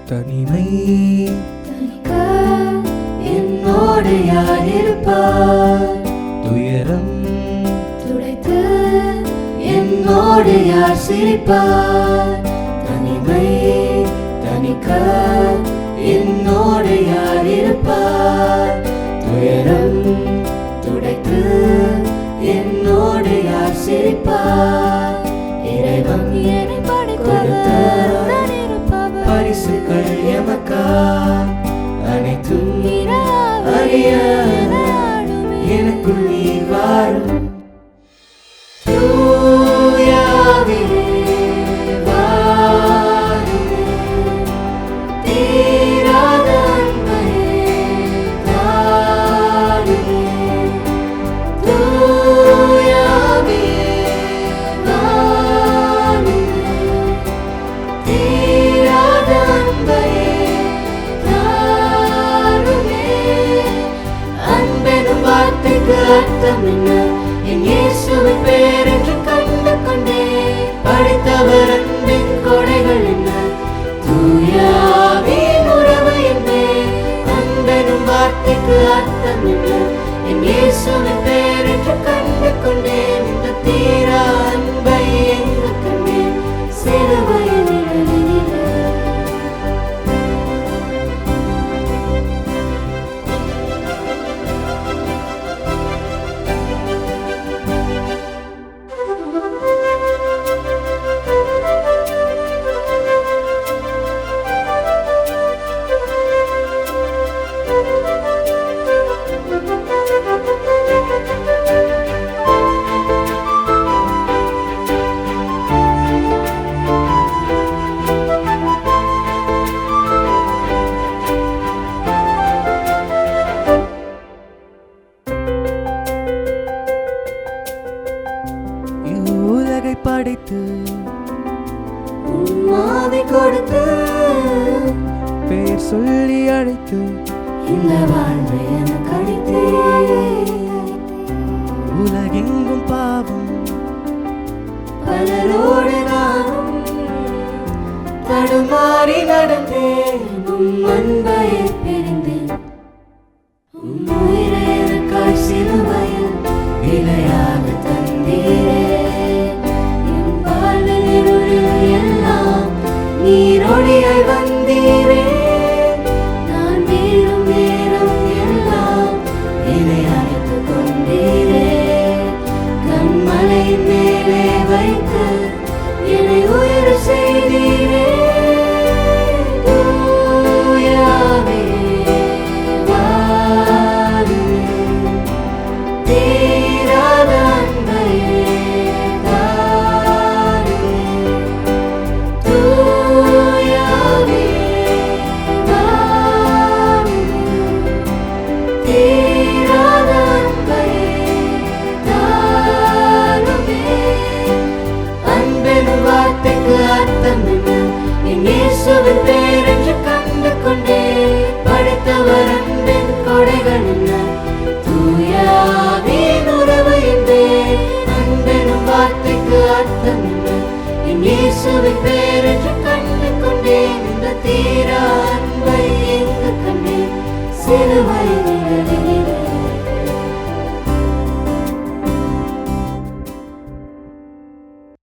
தனிமை தனிக்க என்னோடு யார் இருப்பார்? துயரம் துடைத்து என்னோடு யார் சிரிப்பார்? தனிமை தனிக்க என்னோடு யார் இருப்பார்? துயரம் துடைத்து என்னோடு யார் சிரிப்பார்? இறைவன் என்னை கொடுத்த பரிசுகள் எமக்கா அனைத்தும் அறிய எனக்குள் நீ வாரும். தூயாவே வாருமே, தீராத அன்பையே தாருமே. தூயாவே வாருமே, தீராத அன்பையே தாருமே. அன்பெனும் வார்த்தைக்கு அர்த்தம் என்ன? என் இயேசுவின் பேர் என்று கண்டு கொண்டே படித்தவர் அன்பின் கொடைகள் என்ன? தூயாவின் உறவு என்பே. அன்பெனும் வார்த்தைக்கு அர்த்தம் என்ன? என் இயேசுவின் பேர் என்று கண்டு கொண்டேன். இந்த தீரா அன்பை எங்கு கண்டேன்? சிலுவையின் நிழலிலே. உலகை படைத்து உம்மாவை கொடுத்து பெயர் சொல்லி அழைத்து இந்த வாழ்வை எனக்கு அளித்தே. உலகெங்கும் பாவம் பலரோடு நானும் தடுமாறி நடந்தேன். உம் அன்பையை பிரிந்தேன். உம் உயிரை எனக்காய் சிலுவையில் விலையாக தந்தீரே. என் வாழ்வில் இருளில் எல்லாம் நீரொளியாய் வந்தீரே. நான் வீழும் நேரம் எல்லாம் என்னை அழைத்துக் கொண்டீரே. கண்மலையின் மேலே வைத்து என்னை உயர செய்தீரே. தூயாவே வாருமே, தீராத அன்பையே தாருமே. தூயாவே வாருமே, தீராத அன்பையே தாருமே. அன்பெனும் வார்த்தைக்கு அர்த்தம் என்ன? என் இயேசுவின் பேர் என்று கண்டு கொண்டே படித்தவர் அன்பின் கொடைகள் என்ன? தூயாவின் உறவு என்பே. அன்பெனும் வார்த்தைக்கு அர்த்தம் என்ன? என் இயேசுவின் பேர் என்று கண்டு கொண்டேன். இந்த தீரா அன்பை எங்கு கண்டேன்? சிலுவையின் நிழலிலே.